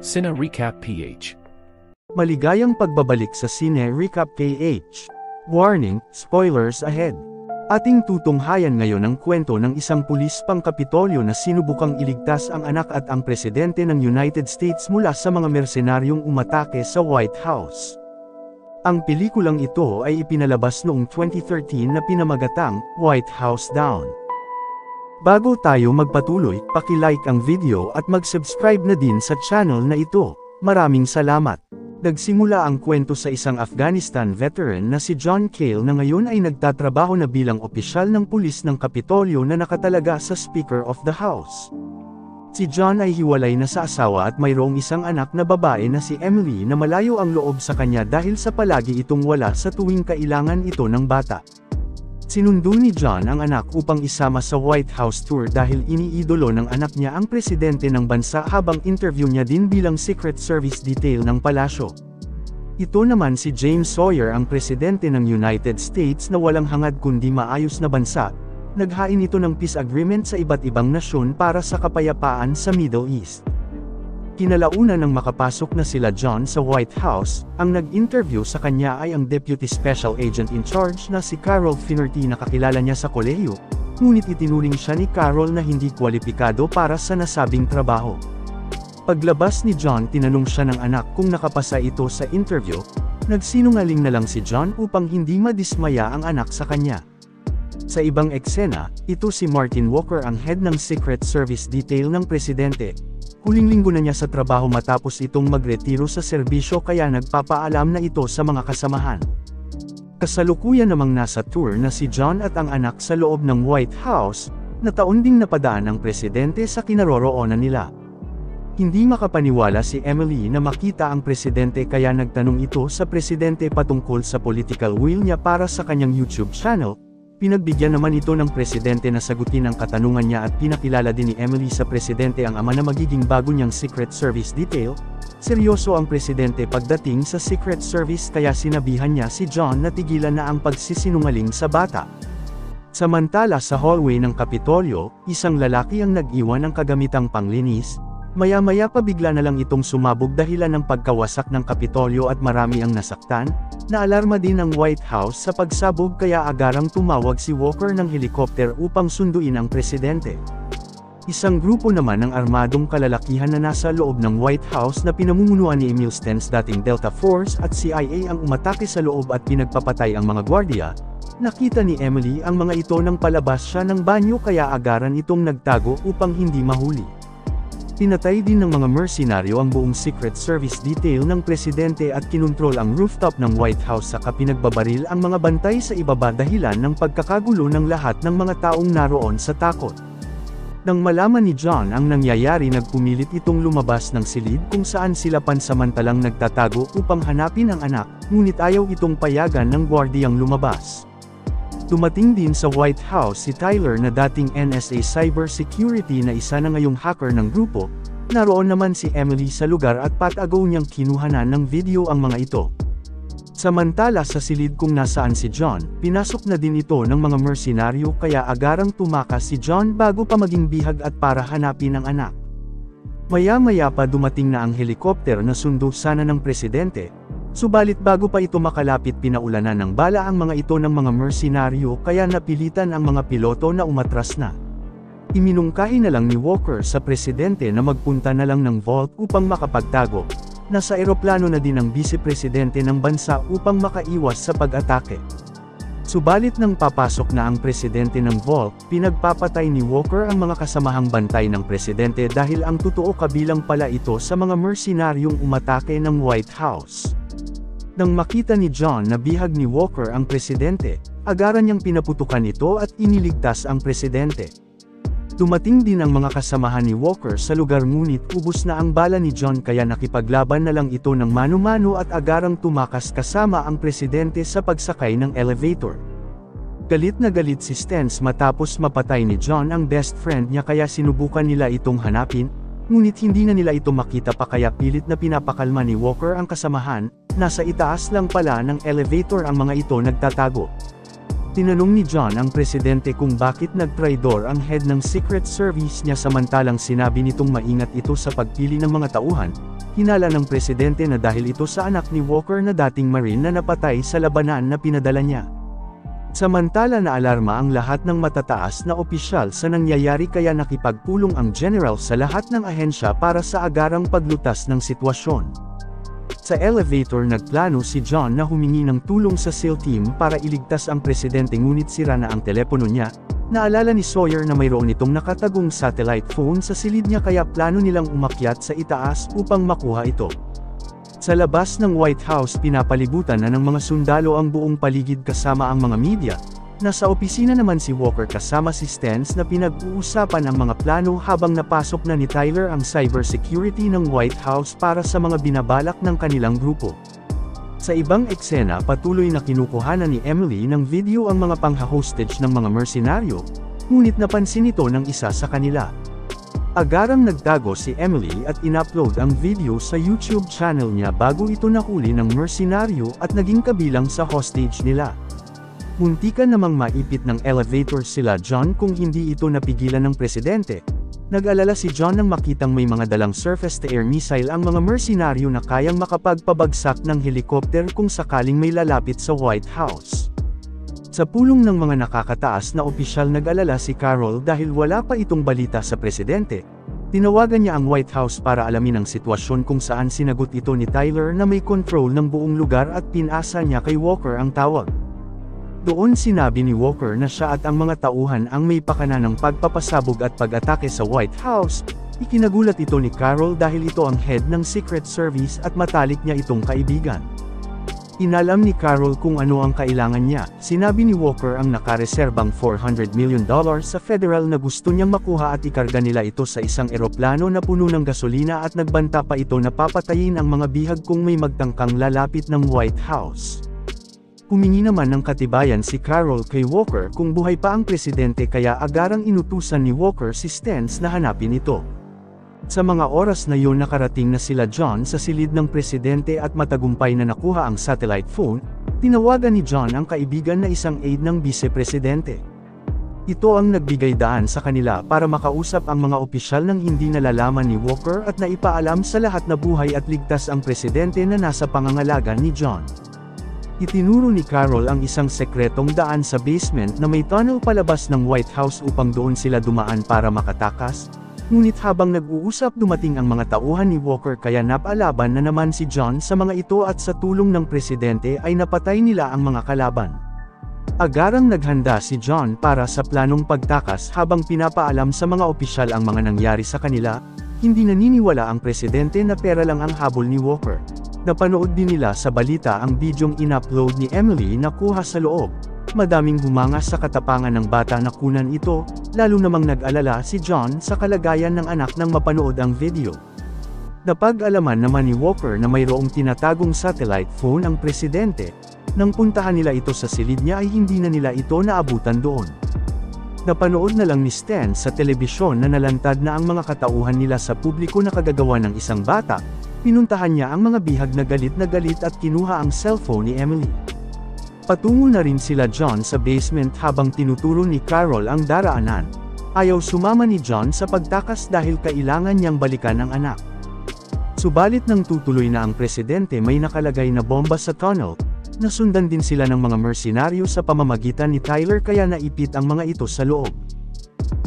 Cine Recap PH. Maligayang pagbabalik sa Cine Recap PH. Warning, spoilers ahead. Ating tutunghayan ngayon ang kwento ng isang pulis pang-Kapitolyo na sinubukang iligtas ang anak at ang presidente ng United States mula sa mga mersenaryong umatake sa White House. Ang pelikulang ito ay ipinalabas noong 2013 na pinamagatang White House Down. Bago tayo magpatuloy, paki-like ang video at mag-subscribe na din sa channel na ito. Maraming salamat. Nagsimula ang kwento sa isang Afghanistan veteran na si John Cale na ngayon ay nagtatrabaho na bilang opisyal ng pulis ng Kapitolyo na nakatalaga sa Speaker of the House. Si John ay hiwalay na sa asawa at mayroong isang anak na babae na si Emily na malayo ang loob sa kanya dahil sa palagi itong wala sa tuwing kailangan ito ng bata. Sinundo ni John ang anak upang isama sa White House tour dahil iniidolo ng anak niya ang presidente ng bansa habang interview niya din bilang Secret Service detail ng palasyo. Ito naman si James Sawyer ang presidente ng United States na walang hangad kundi maayos na bansa. Naghain ito ng peace agreement sa iba't ibang nasyon para sa kapayapaan sa Middle East. Kinalauna nang makapasok na sila John sa White House, ang nag-interview sa kanya ay ang Deputy Special Agent in Charge na si Carol Finnerty na kakilala niya sa kolehiyo, ngunit itinuring siya ni Carol na hindi kwalipikado para sa nasabing trabaho. Paglabas ni John, tinanong siya ng anak kung nakapasa ito sa interview. Nagsinungaling na lang si John upang hindi madismaya ang anak sa kanya. Sa ibang eksena, ito si Martin Walker ang head ng Secret Service detail ng presidente. Huling linggo na niya sa trabaho matapos itong magretiro sa serbisyo kaya nagpapaalam na ito sa mga kasamahan. Kasalukuyan namang nasa tour na si John at ang anak sa loob ng White House, na taon ding napadaan ang presidente sa kinaroroonan nila. Hindi makapaniwala si Emily na makita ang presidente kaya nagtanong ito sa presidente patungkol sa political will niya para sa kanyang YouTube channel. Pinagbigyan naman ito ng presidente na sagutin ang katanungan niya at pinakilala din ni Emily sa presidente ang ama na magiging bago niyang Secret Service detail. Seryoso ang presidente pagdating sa Secret Service kaya sinabihan niya si John na tigilan na ang pagsisinungaling sa bata. Samantala sa hallway ng Kapitolyo, isang lalaki ang nag-iwan ng kagamitang panglinis. Maya-maya pa bigla na lang itong sumabog dahilan ng pagkawasak ng Kapitolyo at marami ang nasaktan. Naalarma din ang White House sa pagsabog kaya agarang tumawag si Walker ng helikopter upang sunduin ang presidente. Isang grupo naman ng armadong kalalakihan na nasa loob ng White House na pinamumunuan ni Emil Stens dating Delta Force at CIA ang umatake sa loob at pinagpapatay ang mga gwardiya. Nakita ni Emily ang mga ito nang palabas siya ng banyo kaya agaran itong nagtago upang hindi mahuli. Pinatay din ng mga mersenaryo ang buong Secret Service detail ng presidente at kinontrol ang rooftop ng White House saka pinagbabaril ang mga bantay sa ibaba dahilan ng pagkakagulo ng lahat ng mga taong naroon sa takot. Nang malaman ni John ang nangyayari nagpumilit itong lumabas ng silid kung saan sila pansamantalang nagtatago upang hanapin ang anak, ngunit ayaw itong payagan ng gwardiyang lumabas. Dumating din sa White House si Tyler na dating NSA cybersecurity na isa na ngayong hacker ng grupo. Naroon naman si Emily sa lugar at pat-agaw niyang kinuhanan ng video ang mga ito. Samantala sa silid kung nasaan si John, pinasok na din ito ng mga mersenaryo kaya agarang tumakas si John bago pa maging bihag at para hanapin ang anak. Maya-maya pa dumating na ang helikopter na sundo sana ng presidente. Subalit bago pa ito makalapit pinaulanan ng bala ang mga ito ng mga mersenaryo kaya napilitan ang mga piloto na umatras na. Iminungkahi na lang ni Walker sa presidente na magpunta na lang ng vault upang makapagtago. Nasa eroplano na din ang vice-presidente ng bansa upang makaiwas sa pag-atake. Subalit nang papasok na ang presidente ng vault, pinagpapatay ni Walker ang mga kasamahang bantay ng presidente dahil ang totoo kabilang pala ito sa mga mersenaryong umatake ng White House. Nang makita ni John na bihag ni Walker ang presidente, agaran niyang pinaputukan ito at iniligtas ang presidente. Dumating din ang mga kasamahan ni Walker sa lugar ngunit ubos na ang bala ni John kaya nakipaglaban na lang ito ng mano-mano at agarang tumakas kasama ang presidente sa pagsakay ng elevator. Galit na galit si Stens matapos mapatay ni John ang best friend niya kaya sinubukan nila itong hanapin, ngunit hindi na nila ito makita pa kaya pilit na pinapakalma ni Walker ang kasamahan. Nasa itaas lang pala ng elevator ang mga ito nagtatago. Tinanong ni John ang presidente kung bakit nagtraidor ang head ng Secret Service niya samantalang sinabi nitong maingat ito sa pagpili ng mga tauhan. Hinala ng presidente na dahil ito sa anak ni Walker na dating Marine na napatay sa labanan na pinadala niya. Samantala naalarma ang lahat ng matataas na opisyal sa nangyayari kaya nakipagpulong ang general sa lahat ng ahensya para sa agarang paglutas ng sitwasyon. Sa elevator nagplano si John na humingi ng tulong sa SEAL team para iligtas ang presidente ngunit sira na ang telepono niya. Naalala ni Sawyer na mayroon itong nakatagong satellite phone sa silid niya kaya plano nilang umakyat sa itaas upang makuha ito. Sa labas ng White House pinapalibutan na ng mga sundalo ang buong paligid kasama ang mga media. Nasa opisina naman si Walker kasama si Stens na pinag-uusapan ang mga plano habang napasok na ni Tyler ang cybersecurity ng White House para sa mga binabalak ng kanilang grupo. Sa ibang eksena patuloy na kinukuhanan ni Emily ng video ang mga pangha-hostage ng mga mersenaryo, ngunit napansin ito ng isa sa kanila. Agarang nagtago si Emily at in-upload ang video sa YouTube channel niya bago ito nahuli ng mersenaryo at naging kabilang sa hostage nila. Muntikan namang maipit ng elevator sila John kung hindi ito napigilan ng presidente. Nag-alala si John nang makitang may mga dalang surface-to-air missile ang mga mersenaryo na kayang makapagpabagsak ng helikopter kung sakaling may lalapit sa White House. Sa pulong ng mga nakakataas na opisyal nag-alala si Carol dahil wala pa itong balita sa presidente. Tinawagan niya ang White House para alamin ang sitwasyon kung saan sinagot ito ni Tyler na may control ng buong lugar at pinasa niya kay Walker ang tawag. Doon sinabi ni Walker na siya at ang mga tauhan ang may pakana ng pagpapasabog at pag-atake sa White House. Ikinagulat ito ni Carol dahil ito ang head ng Secret Service at matalik niya itong kaibigan. Inalam ni Carol kung ano ang kailangan niya. Sinabi ni Walker ang nakareserbang $400 million sa federal na gusto niyang makuha at ikarga nila ito sa isang eroplano na puno ng gasolina at nagbanta pa ito na papatayin ang mga bihag kung may magtangkang lalapit ng White House. Humingi naman ng katibayan si Carol kay Walker kung buhay pa ang presidente kaya agarang inutusan ni Walker si Stens na hanapin ito. Sa mga oras na yun nakarating na sila John sa silid ng presidente at matagumpay na nakuha ang satellite phone, tinawagan ni John ang kaibigan na isang aide ng vice-presidente. Ito ang nagbigay daan sa kanila para makausap ang mga opisyal ng hindi nalalaman ni Walker at naipaalam sa lahat na buhay at ligtas ang presidente na nasa pangangalaga ni John. Itinuro ni Carol ang isang sekretong daan sa basement na may tunnel palabas ng White House upang doon sila dumaan para makatakas. Ngunit habang nag-uusap dumating ang mga tauhan ni Walker kaya napalaban na naman si John sa mga ito at sa tulong ng presidente ay napatay nila ang mga kalaban. Agarang naghanda si John para sa planong pagtakas habang pinapaalam sa mga opisyal ang mga nangyari sa kanila, hindi naniniwala ang presidente na pera lang ang habol ni Walker. Napanood din nila sa balita ang bidyong in-upload ni Emily na kuha sa loob. Madaming humanga sa katapangan ng bata na kunan ito, lalo namang nag-alala si John sa kalagayan ng anak nang mapanood ang video. Napag-alaman naman ni Walker na mayroong tinatagong satellite phone ang presidente. Nang puntahan nila ito sa silid niya ay hindi na nila ito naabutan doon. Napanood na lang ni Stens sa telebisyon na nalantad na ang mga katauhan nila sa publiko na kagagawa ng isang bata. Pinuntahan niya ang mga bihag na galit at kinuha ang cellphone ni Emily. Patungo na rin sila John sa basement habang tinuturo ni Carol ang daraanan. Ayaw sumama ni John sa pagtakas dahil kailangan niyang balikan ang anak. Subalit nang tutuloy na ang presidente may nakalagay na bomba sa tunnel. Nasundan din sila ng mga mersenaryo sa pamamagitan ni Tyler kaya naipit ang mga ito sa loob.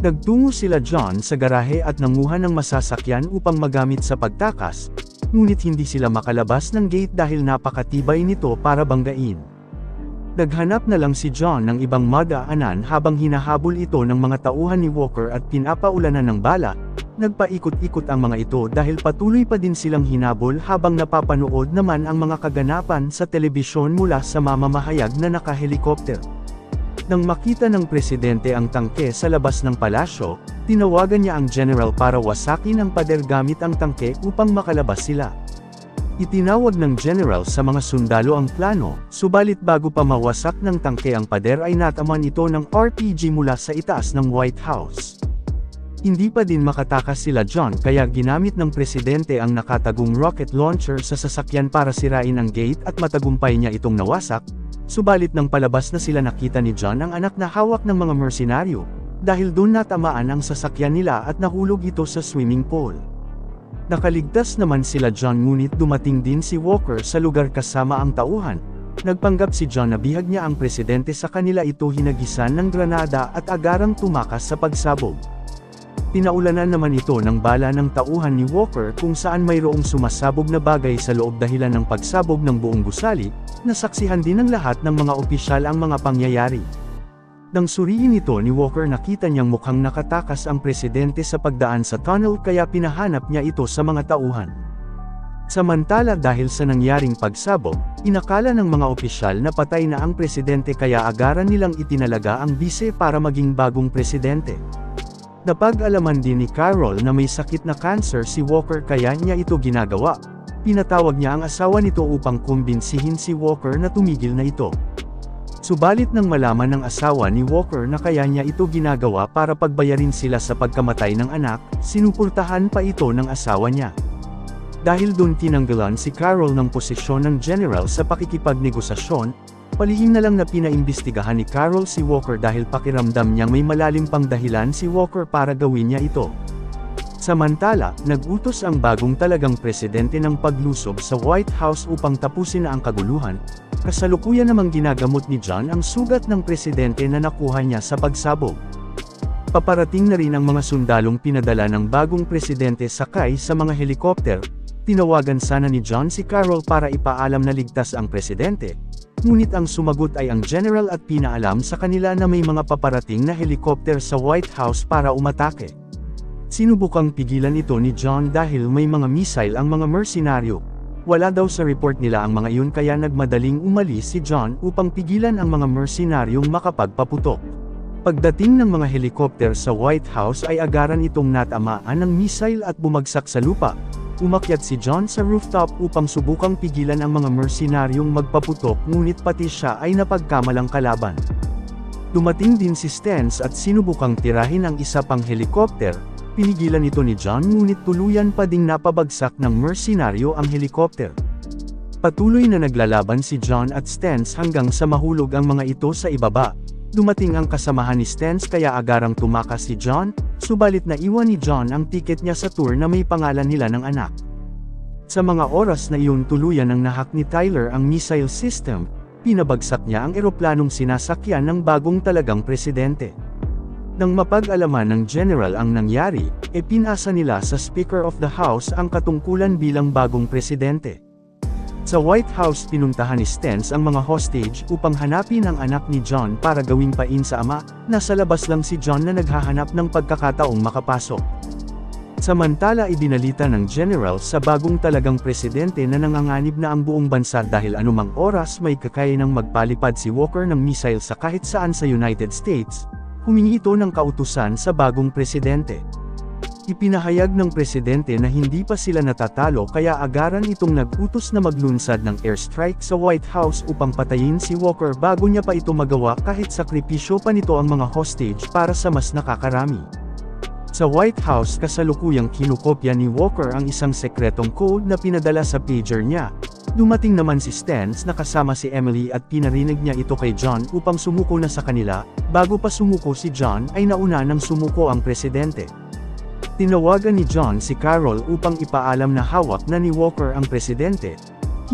Nagtungo sila John sa garahe at nanguha ng masasakyan upang magamit sa pagtakas, ngunit hindi sila makalabas ng gate dahil napakatibay nito para banggain. Naghanap na lang si John ng ibang madaanan habang hinahabol ito ng mga tauhan ni Walker at pinapaulanan ng bala. Nagpaikot-ikot ang mga ito dahil patuloy pa din silang hinabol habang napapanood naman ang mga kaganapan sa telebisyon mula sa mamamahayag na nakahelikopter. Nang makita ng presidente ang tangke sa labas ng palasyo, tinawagan niya ang general para wasakin ang pader gamit ang tangke upang makalabas sila. Itinawag ng general sa mga sundalo ang plano, subalit bago pa mawasak ng tangke ang pader ay nataman ito ng RPG mula sa itaas ng White House. Hindi pa din makatakas sila John kaya ginamit ng presidente ang nakatagong rocket launcher sa sasakyan para sirain ang gate at matagumpay niya itong nawasak, subalit nang palabas na sila nakita ni John ang anak na hawak ng mga mersenaryo, dahil doon natamaan ang sasakyan nila at nahulog ito sa swimming pool. Nakaligtas naman sila John ngunit dumating din si Walker sa lugar kasama ang tauhan. Nagpanggap si John na bihag niya ang presidente sa kanila, ito hinagisan ng granada at agarang tumakas sa pagsabog. Pinaulanan naman ito ng bala ng tauhan ni Walker kung saan mayroong sumasabog na bagay sa loob dahilan ng pagsabog ng buong gusali, nasaksihan din ng lahat ng mga opisyal ang mga pangyayari. Nang suriin ito ni Walker, nakita niyang mukhang nakatakas ang presidente sa pagdaan sa tunnel kaya pinahanap niya ito sa mga tauhan. Samantala dahil sa nangyaring pagsabog, inakala ng mga opisyal na patay na ang presidente kaya agaran nilang itinalaga ang bise para maging bagong presidente. Napag-alaman din ni Carol na may sakit na cancer si Walker kaya niya ito ginagawa. Pinatawag niya ang asawa nito upang kumbinsihin si Walker na tumigil na ito. Subalit nang malaman ng asawa ni Walker na kaya niya ito ginagawa para pagbayarin sila sa pagkamatay ng anak, sinuportahan pa ito ng asawa niya. Dahil doon tinanggalan si Carol ng posisyon ng general sa pakikipagnegosasyon, palihim na lang na pinaimbestigahan ni Carol si Walker dahil pakiramdam niyang may malalim pang dahilan si Walker para gawin niya ito. Samantala, nag-utos ang bagong talagang presidente ng paglusob sa White House upang tapusin na ang kaguluhan. Kasalukuyan namang ginagamot ni John ang sugat ng presidente na nakuha niya sa pagsabog. Paparating na rin ang mga sundalong pinadala ng bagong presidente sakay sa mga helikopter. Tinawagan sana ni John si Carol para ipaalam na ligtas ang presidente, ngunit ang sumagot ay ang general at pinaalam sa kanila na may mga paparating na helikopter sa White House para umatake. Sinubukang pigilan ito ni John dahil may mga missile ang mga mersenaryo. Wala daw sa report nila ang mga iyon kaya nagmadaling umalis si John upang pigilan ang mga mersenaryong makapagpaputok. Pagdating ng mga helikopter sa White House ay agaran itong natamaan ng missile at bumagsak sa lupa. Umakyat si John sa rooftop upang subukang pigilan ang mga mersenaryong magpaputok ngunit pati siya ay napagkamalang kalaban. Dumating din si Stens at sinubukang tirahin ang isa pang helikopter. Pinigilan ito ni John ngunit tuluyan pa ding napabagsak ng mersenaryo ang helikopter. Patuloy na naglalaban si John at Stens hanggang sa mahulog ang mga ito sa ibaba. Dumating ang kasamahan ni Stens kaya agarang tumakas si John, subalit naiwan ni John ang tiket niya sa tour na may pangalan nila ng anak. Sa mga oras na iyon tuluyan ang nahak ni Tyler ang missile system, pinabagsak niya ang eroplanong sinasakyan ng bagong talagang presidente. Nang mapag-alaman ng general ang nangyari, pinasa nila sa Speaker of the House ang katungkulan bilang bagong presidente. Sa White House pinuntahan ni Stens ang mga hostage upang hanapin ang anak ni John para gawing pain sa ama. Nasa labas lang si John na naghahanap ng pagkakataong makapasok. Samantala ibinalita ng general sa bagong talagang presidente na nanganganib na ang buong bansa dahil anumang oras may kakayanang magpalipad si Walker ng missile sa kahit saan sa United States. Humingi ito ng kautusan sa bagong presidente. Ipinahayag ng presidente na hindi pa sila natatalo kaya agaran itong nag-utos na maglunsad ng airstrike sa White House upang patayin si Walker bago niya pa ito magawa kahit sakripisyo pa nito ang mga hostage para sa mas nakakarami. Sa White House kasalukuyang kinukopya ni Walker ang isang sekretong code na pinadala sa pager niya. Dumating naman si Stens na kasama si Emily at pinarinig niya ito kay John upang sumuko na sa kanila. Bago pa sumuko si John ay nauna nang sumuko ang presidente. Tinawagan ni John si Carol upang ipaalam na hawak na ni Walker ang presidente.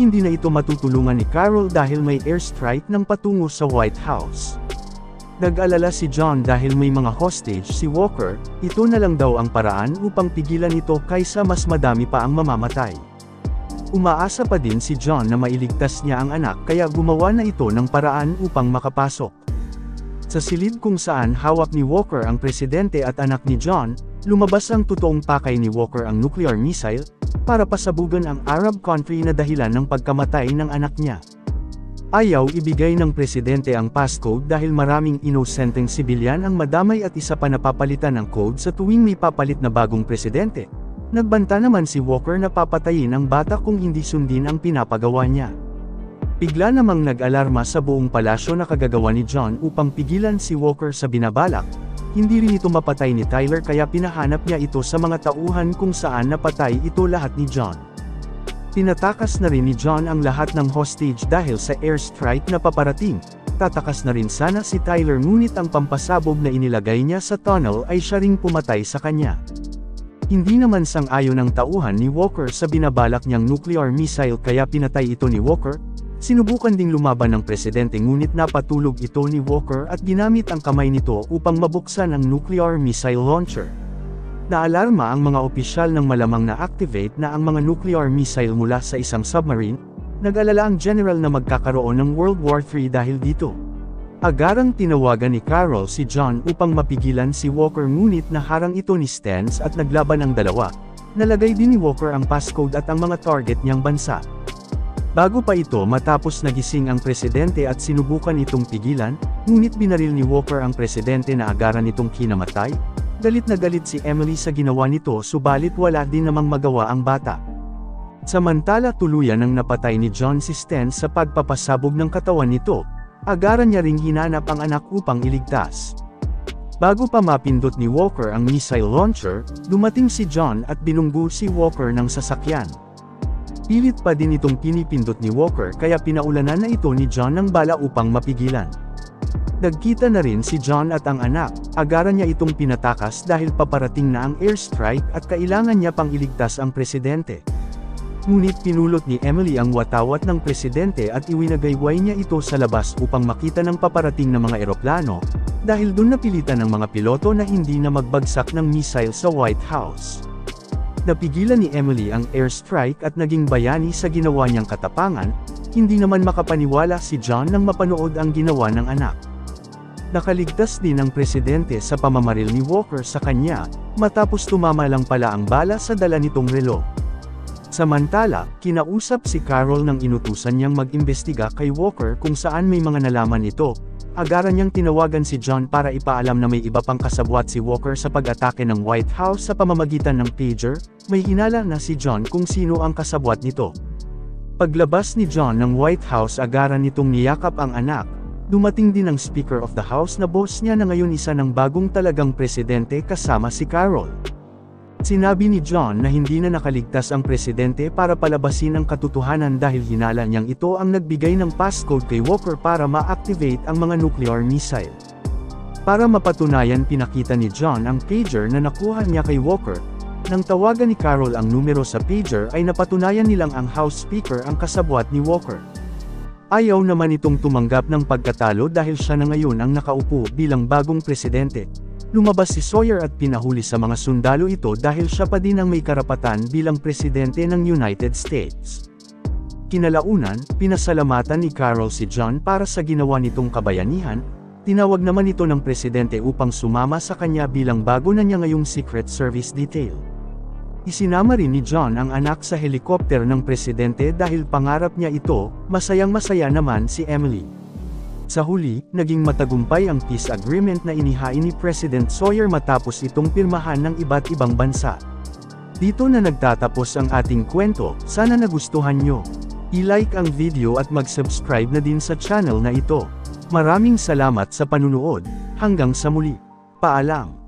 Hindi na ito matutulungan ni Carol dahil may airstrike ng patungo sa White House. Nag-alala si John dahil may mga hostage si Walker, ito na lang daw ang paraan upang pigilan ito kaysa mas madami pa ang mamamatay. Umaasa pa din si John na mailigtas niya ang anak kaya gumawa na ito ng paraan upang makapasok. Sa silid kung saan hawak ni Walker ang presidente at anak ni John, lumabas ang totoong pakay ni Walker ang nuclear missile, para pasabugan ang Arab country na dahilan ng pagkamatay ng anak niya. Ayaw ibigay ng presidente ang passcode dahil maraming inosenteng sibilyan ang madamay at isa pa napapalitan ng code sa tuwing may papalit na bagong presidente. Nagbanta naman si Walker na papatayin ang bata kung hindi sundin ang pinapagawa niya. Bigla namang nag-alarma sa buong palasyo na kagagawa ni John upang pigilan si Walker sa binabalak. Hindi rin ito mapatay ni Tyler kaya pinahanap niya ito sa mga tauhan kung saan napatay ito lahat ni John. Tinatakas na rin ni John ang lahat ng hostage dahil sa airstrike na paparating. Tatakas na rin sana si Tyler ngunit ang pampasabog na inilagay niya sa tunnel ay siya ring pumatay sa kanya. Hindi naman sang-ayon ang tauhan ni Walker sa binabalak niyang nuclear missile kaya pinatay ito ni Walker. Sinubukan ding lumaban ng presidente ngunit napatulog ito ni Walker at ginamit ang kamay nito upang mabuksan ang nuclear missile launcher. Naalarma ang mga opisyal ng malamang na-activate na ang mga nuclear missile mula sa isang submarine. Nag-alala ang general na magkakaroon ng World War III dahil dito. Agarang tinawagan ni Carol si John upang mapigilan si Walker ngunit naharang ito ni Stens at naglaban ang dalawa. Nalagay din ni Walker ang passcode at ang mga target niyang bansa. Bago pa ito matapos nagising ang presidente at sinubukan itong pigilan, ngunit binaril ni Walker ang presidente na agaran itong kinamatay. Galit na galit si Emily sa ginawa nito subalit wala din namang magawa ang bata. Samantala tuluyan ang napatay ni John si Stens sa pagpapasabog ng katawan nito. Agaran niya ring hinanap ang anak upang iligtas. Bago pa mapindot ni Walker ang missile launcher, dumating si John at binunggo si Walker ng sasakyan. Pilit pa din itong pinipindot ni Walker kaya pinaulanan na ito ni John ng bala upang mapigilan. Nagkita na rin si John at ang anak, agaran niya itong pinatakas dahil paparating na ang airstrike at kailangan niya pang iligtas ang presidente. Ngunit pinulot ni Emily ang watawat ng presidente at iwinagayway niya ito sa labas upang makita ng paparating na mga eroplano, dahil dun napilitan ng mga piloto na hindi na magbagsak ng missile sa White House. Napigilan ni Emily ang airstrike at naging bayani sa ginawa niyang katapangan, hindi naman makapaniwala si John nang mapanood ang ginawa ng anak. Nakaligtas din ang presidente sa pamamaril ni Walker sa kanya, matapos tumama lang pala ang bala sa dala nitong relo. Samantala, kinausap si Carol nang inutusan niyang mag-imbestiga kay Walker kung saan may mga nalaman ito. Agaran niyang tinawagan si John para ipaalam na may iba pang kasabwat si Walker sa pag-atake ng White House sa pamamagitan ng pager. May hinala na si John kung sino ang kasabwat nito. Paglabas ni John ng White House agaran nitong niyakap ang anak. Dumating din ang Speaker of the House na boss niya na ngayon isa ng bagong talagang presidente kasama si Carol. Sinabi ni John na hindi na nakaligtas ang presidente para palabasin ang katotohanan dahil hinala niyang ito ang nagbigay ng passcode kay Walker para ma-activate ang mga nuclear missile. Para mapatunayan pinakita ni John ang pager na nakuha niya kay Walker. Nang tawagan ni Carol ang numero sa pager ay napatunayan nilang ang House Speaker ang kasabwat ni Walker. Ayaw naman itong tumanggap ng pagkatalo dahil siya na ngayon ang nakaupo bilang bagong presidente. Lumabas si Sawyer at pinahuli sa mga sundalo ito dahil siya pa din ang may karapatan bilang presidente ng United States. Kinalaunan, pinasalamatan ni Carol si John para sa ginawa nitong kabayanihan. Tinawag naman ito ng presidente upang sumama sa kanya bilang bago na niya ngayong Secret Service detail. Isinama rin ni John ang anak sa helikopter ng presidente dahil pangarap niya ito. Masayang-masaya naman si Emily. Sa huli, naging matagumpay ang peace agreement na inihain ni President Sawyer matapos itong pirmahan ng iba't ibang bansa. Dito na nagtatapos ang ating kwento, sana nagustuhan nyo. I-like ang video at mag-subscribe na din sa channel na ito. Maraming salamat sa panunood, hanggang sa muli. Paalam.